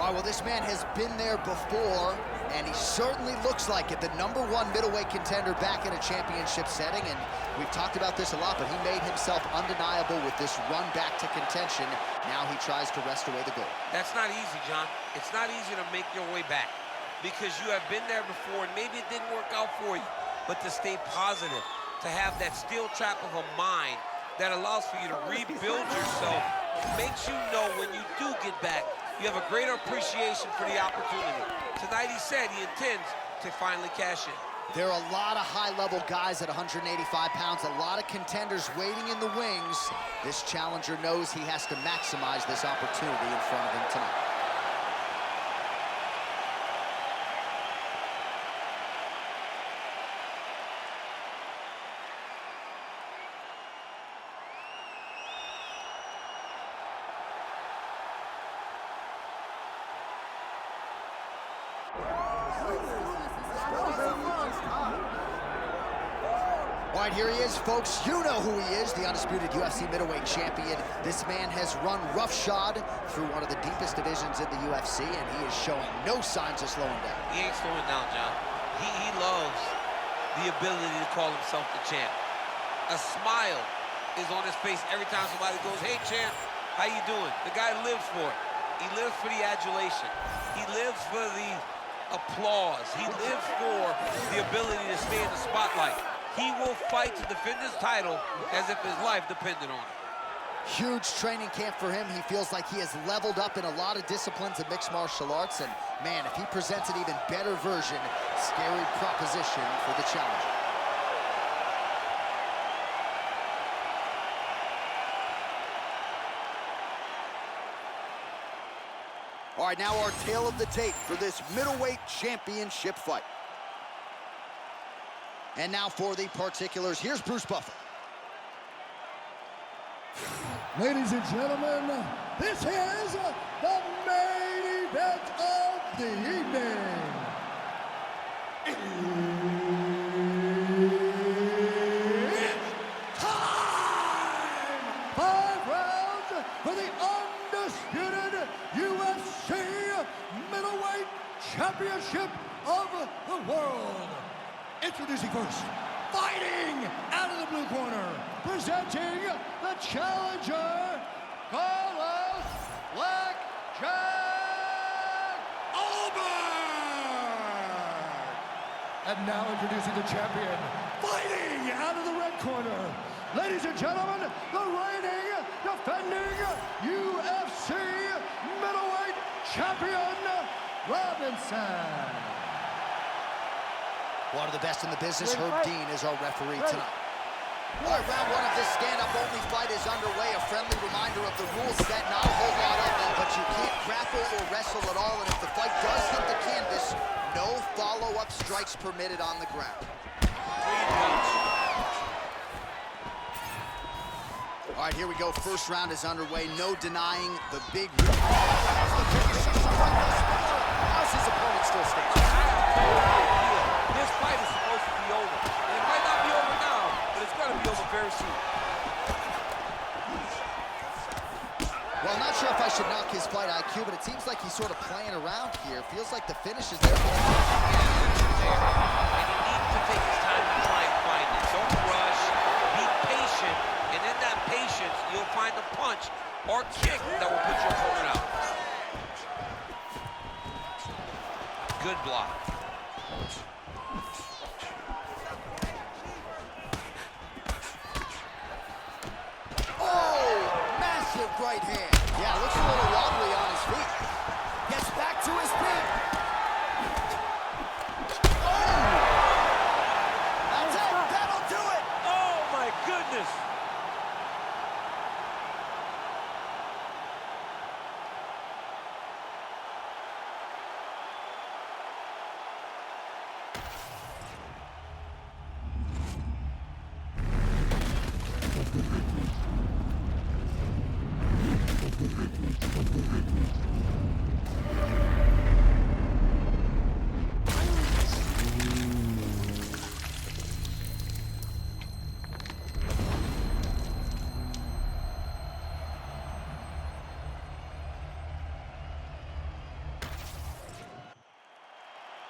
All right, well, this man has been there before, and he certainly looks like it. The #1 middleweight contender back in a championship setting, and we've talked about this a lot, but he made himself undeniable with this run back to contention. Now he tries to wrest away the gold. That's not easy, John. It's not easy to make your way back because you have been there before, and maybe it didn't work out for you, but to stay positive, to have that steel trap of a mind that allows for you to rebuild yourself, makes you know when you do get back, you have a greater appreciation for the opportunity. Tonight he said he intends to finally cash in. There are a lot of high-level guys at 185 pounds, a lot of contenders waiting in the wings. This challenger knows he has to maximize this opportunity in front of him tonight. All right, here he is, folks. You know who he is, the undisputed UFC middleweight champion. This man has run roughshod through one of the deepest divisions in the UFC, and he is showing no signs of slowing down. He ain't slowing down, John. He loves the ability to call himself the champ. A smile is on his face every time somebody goes, "Hey, champ, how you doing?" The guy lives for it. He lives for the adulation. He lives for the applause. He lives for the ability to stay in the spotlight. He will fight to defend his title as if his life depended on it. Huge training camp for him. He feels like he has leveled up in a lot of disciplines of mixed martial arts. And, man, if he presents an even better version, scary proposition for the challenger. All right, now our tale of the tape for this middleweight championship fight. And now for the particulars, here's Bruce Buffer. Ladies and gentlemen, this is the main event of the evening. It's time! 5 rounds for the undisputed UFC middleweight championship of the world. Introducing first, fighting out of the blue corner, presenting the challenger, Carlos Blackjack Ulberg. And now introducing the champion, fighting out of the red corner, ladies and gentlemen, the reigning, defending UFC middleweight champion, Robinson. One of the best in the business, Herb Dean, is our referee tonight. All right, round 1 of this stand-up-only fight is underway. A friendly reminder of the rules set, not a whole lot of them, but you can't grapple or wrestle at all, and if the fight does hit the canvas, no follow-up strikes permitted on the ground. All right, here we go. First round is underway. No denying the big... How's his opponent still standing? This fight is supposed to be over. And it might not be over now, but it's going to be over very soon. Well, I'm not sure if I should knock his fight IQ, but it seems like he's sort of playing around here. Feels like the finish is there. And he needs to take his time to try and find it. Don't rush. Be patient. And in that patience, you'll find a punch or kick that will put your opponent out. Good block. Right hand. Yeah, looks a little wobbly on his feet. Gets back to his feet. Oh! That's it. That'll do it. Oh, my goodness.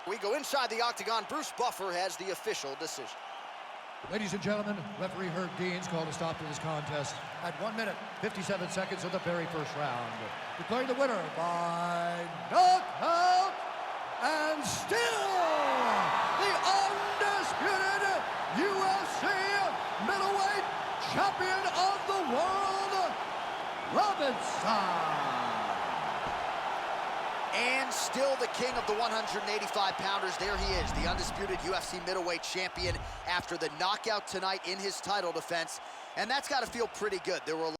We go inside the octagon. Bruce Buffer has the official decision. Ladies and gentlemen, referee Herb Dean's called a stop to this contest at 1 minute, 57 seconds of the very first round. Declaring the winner by knockout and still the undisputed UFC middleweight champion of the world, Robinson. And still the king of the 185-pounders. There he is, the undisputed UFC middleweight champion after the knockout tonight in his title defense. And that's got to feel pretty good. There were a